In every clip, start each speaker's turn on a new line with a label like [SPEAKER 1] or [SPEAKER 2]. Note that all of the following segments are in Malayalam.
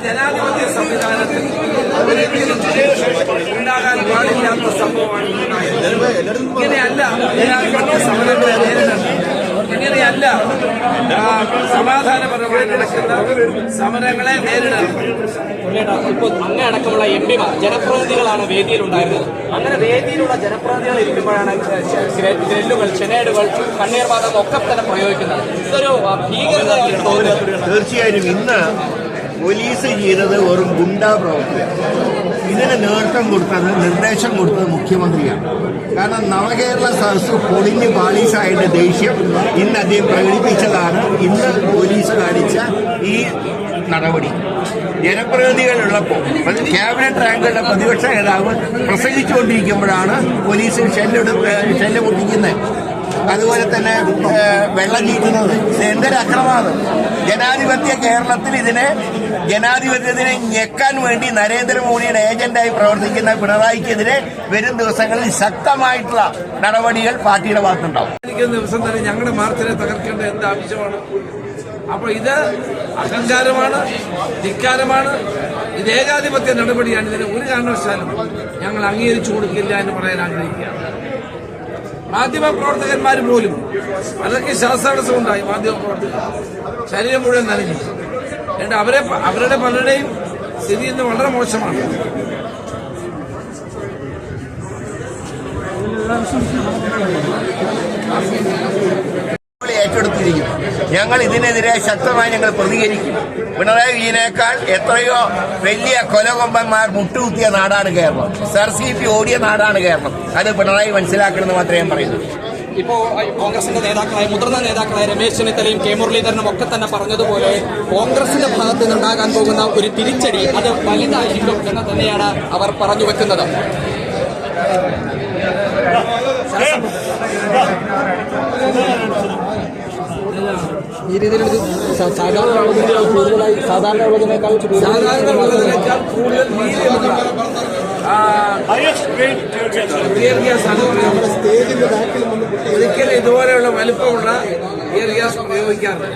[SPEAKER 1] ജനാധിപത്യ സംവിധാനത്തിൽ ഉണ്ടാകാൻ പാടില്ലാത്ത സംഭവമാണ് ഇങ്ങനെയല്ല ജനാധിപത്യ സമരങ്ങളെ നേരിടുന്നത്. ഇങ്ങനെയല്ല സമാധാനപരമായി നടക്കുന്ന സമരങ്ങളെ നേരിടുന്നത്.
[SPEAKER 2] ഇപ്പോൾ അങ്ങടക്കമുള്ള എംപിമാർ ജനപ്രതിനിധികളാണ് വേദിയിലുണ്ടായിരുന്നത്. അങ്ങനെ വേദിയിലുള്ള ജനപ്രതിനിധികൾ ഇരിക്കുമ്പോഴാണ് ഗ്രില്ലുകൾ, ചെനേഡുകൾ, കണ്ണീർവാതകം ഒക്കെ തന്നെ പ്രയോഗിക്കുന്നത്. ഇതൊരു ഭീകരതയായി തോന്നുന്നത്.
[SPEAKER 3] തീർച്ചയായും ഇന്ന് പോലീസ് ചെയ്തത് ഒരു ഗുണ്ടാ പ്രവൃത്തിയാണ്. ഇതിന് നേതൃത്വം കൊടുത്തത്, നിർദ്ദേശം കൊടുത്തത് മുഖ്യമന്ത്രിയാണ്. കാരണം നവകേരള സദസ്സ് പൊളിഞ്ഞ് പാളീസായിട്ട് ദേഷ്യം ഇന്ന് അദ്ദേഹം പ്രകടിപ്പിച്ചതാണ് ഇന്ന് പോലീസ് കാണിച്ച ഈ നടപടി. ജനപ്രതിനിധികളുള്ളപ്പോൾ ക്യാബിനറ്റ് റാങ്കുകളുടെ പ്രതിപക്ഷ നേതാവ് പ്രസംഗിച്ചുകൊണ്ടിരിക്കുമ്പോഴാണ് പോലീസ് ഷെല്ല് പൊട്ടിക്കുന്നത്. അതുപോലെ തന്നെ വെള്ളം ചീറ്റുന്നത് എന്തൊരു അക്രമമാണ്. ജനാധിപത്യ കേരളത്തിൽ ജനാധിപത്യത്തിനെ ഞെക്കാൻ വേണ്ടി നരേന്ദ്രമോദിയുടെ ഏജന്റായി പ്രവർത്തിക്കുന്ന പിണറായിക്കെതിരെ വരും ദിവസങ്ങളിൽ ശക്തമായിട്ടുള്ള നടപടികൾ പാർട്ടിയുടെ ഭാഗത്തുണ്ടാവും.
[SPEAKER 1] ദിവസം തന്നെ ഞങ്ങളുടെ മാർച്ചിനെ തകർക്കേണ്ട എന്ത് ആവശ്യമാണ്? അപ്പോൾ ഇത് അഹങ്കാരമാണ്, ധിക്കാരമാണ്, ഇത് ഏകാധിപത്യ നടപടിയാണ്. ഇതിന് ഒരു കാരണവശാലും ഞങ്ങൾ അംഗീകരിച്ചു കൊടുക്കില്ല എന്ന് പറയാൻ ആഗ്രഹിക്കുകയാണ്. മാധ്യമപ്രവർത്തകന്മാർ പോലും അതൊക്കെ ശ്വാസതടസ്സം ഉണ്ടായി. മാധ്യമപ്രവർത്തകർ ശരീരം മുഴുവൻ നനഞ്ഞു. എന്നിട്ട് അവരുടെ പലരുടെയും സ്ഥിതി ഇന്ന് വളരെ മോശമാണ്.
[SPEAKER 3] ഏറ്റെടുത്തിരിക്കും. ഞങ്ങൾ ഇതിനെതിരെ ശക്തമായി ഞങ്ങൾ പ്രതികരിക്കും. പിണറായി വിജയനേക്കാൾ എത്രയോ വലിയ കൊലകൊമ്പന്മാർ മുട്ടുകുത്തിയ നാടാണ് കേരളം. SRCP ഓടിയ നാടാണ് കേരളം. അത് പിണറായി മനസ്സിലാക്കണമെന്ന് മാത്രമേ ഞാൻ പറയുന്നു.
[SPEAKER 2] ഇപ്പോൾ കോൺഗ്രസിന്റെ നേതാക്കളായ മുതിർന്ന നേതാക്കളായ രമേശ് ചെന്നിത്തലയും കെ മുരളീധരനും ഒക്കെ തന്നെ പറഞ്ഞതുപോലെ കോൺഗ്രസിന്റെ ഭാഗത്ത് നിന്നുണ്ടാകാൻ പോകുന്ന ഒരു തിരിച്ചടി അത് വലുതായിരിക്കും എന്ന് തന്നെയാണ് അവർ പറഞ്ഞു വെക്കുന്നത്. ഈ രീതിയിൽ സാധാരണ കൂടുതലായി സാധാരണ ഉള്ളതിനേക്കാൾ
[SPEAKER 1] കൂടുതൽ ഒരിക്കലും ഇതുപോലെയുള്ള വലിപ്പമുള്ള ടിയർ ഗ്യാസ് പ്രയോഗിക്കാറില്ല.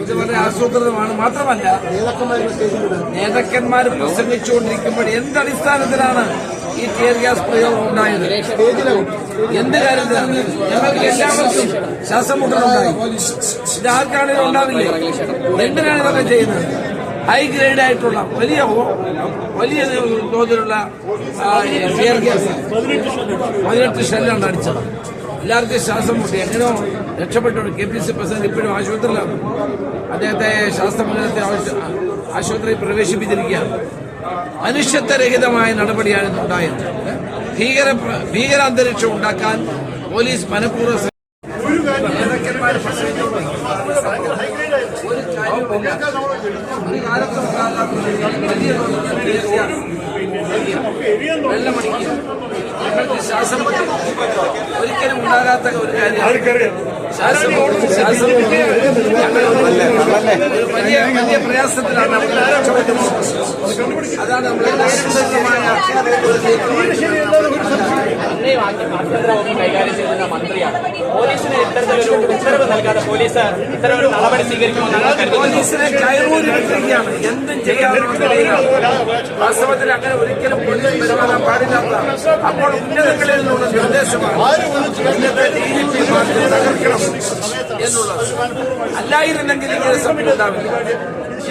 [SPEAKER 1] ഇത് വളരെ ആസൂത്രിതമാണ്. മാത്രമല്ല, നേതാക്കന്മാർ പ്രസംഗിച്ചുകൊണ്ടിരിക്കുമ്പോൾ എന്തടിസ്ഥാനത്തിലാണ് ഈ ടിയർ ഗ്യാസ് പ്രയോഗം ഉണ്ടായത്? എന്ത് കാര്യത്തിലാണ്? ഞങ്ങൾക്ക് എല്ലാവർക്കും ശ്വാസം മുട്ടലുണ്ടായി. ഇത് ആർക്കാണെങ്കിലും ഉണ്ടാവില്ലേ? എന്തിനാണ് ഇതൊക്കെ ചെയ്യുന്നത്? ഹൈ ഗ്രേഡ് ആയിട്ടുള്ള വലിയ തോതിലുള്ള ടിയർ ഗ്യാസ് 18 ഷെല്ലാണ് അടിച്ചത്. എല്ലാവർക്കും ശ്വാസം മുട്ടി. എങ്ങനെയോ രക്ഷപ്പെട്ടു. KPC പ്രസിഡന്റ് ഇപ്പോഴും ആശുപത്രിയിലാണ്. അദ്ദേഹത്തെ ശാസ്ത്രമേഖലത്തെ ആശുപത്രിയിൽ പ്രവേശിപ്പിച്ചിരിക്കുകയാണ്. മനുഷ്യത്വരഹിതമായ നടപടിയാണ് ഉണ്ടായത്. ഭീകരാന്തരീക്ഷം ഉണ്ടാക്കാൻ പോലീസ് മനഃപൂർവ്വം ശ്വാസം ഒരിക്കലും ഉണ്ടാകാത്ത ഒരു കാര്യം. വലിയ പ്രയാസത്തിലാണ് അതാണ് നമ്മളെ
[SPEAKER 2] കൈകാര്യം ചെയ്യുന്ന മന്ത്രിയാണ്. പോലീസിന് ഇത്തരത്തിലൊരു ഉത്തരവ് നൽകാതെ പോലീസ് ഇത്തരമൊരു നടപടി സ്വീകരിക്കുമെന്നാണ്
[SPEAKER 1] പോലീസിനെ കയറൂരി ചെയ്യുകയാണ്, എന്തും ചെയ്യാവുന്ന നിലയിലാണ്. വാസ്തവത്തിൽ അങ്ങനെ ഒരിക്കലും പോലീസ് പെരുമാറാൻ പാടില്ലാത്തതാണ്. അപ്പോൾ ഉന്നതങ്ങളിൽ നിന്നുള്ള നിർദ്ദേശമാണ് ഇന്നത്തെ DGP മാർക്ക് തകർക്കണം എന്നുള്ളത്. അല്ലായിരുന്നെങ്കിൽ ഇങ്ങനെ സംഭവം ഉണ്ടാവില്ല.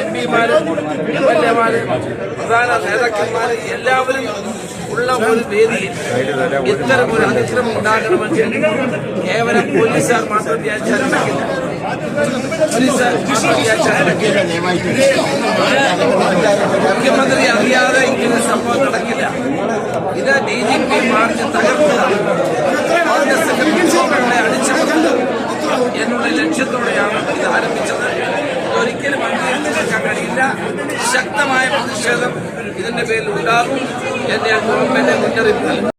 [SPEAKER 1] MP-മാരും MLA-മാരും പ്രധാന നേതാക്കന്മാരും എല്ലാവരും ഉള്ള ഒരു വേദിയിൽ ഇത്തരം ഒരു അതിക്രമം ഉണ്ടാകണമെങ്കിൽ കേവലം പോലീസുകാർ മാത്രം വിചാരിച്ചാൽ നടക്കില്ല. മുഖ്യമന്ത്രി അറിയാതെ ഇങ്ങനെ സംഭവം നടക്കില്ല. ഇത് DGP മാർക്ക് തകർക്കുക, കോൺഗ്രസ് സെക്രട്ടറികളെ അടിച്ചമർത്തുക എന്നുള്ള ലക്ഷ്യത്തോടെയാണ് ഇത് ആരംഭിച്ചത്. ഒരിക്കലും അംഗീകരിച്ചു വെക്കാൻ കഴിയില്ല. ശക്തമായ പ്രതിഷേധം ഇതിന്റെ പേരിൽ ഉണ്ടാകും എന്ന് ഞാൻ ഗവൺമെന്റ് മുന്നറിയിപ്പ് നൽകുന്നു.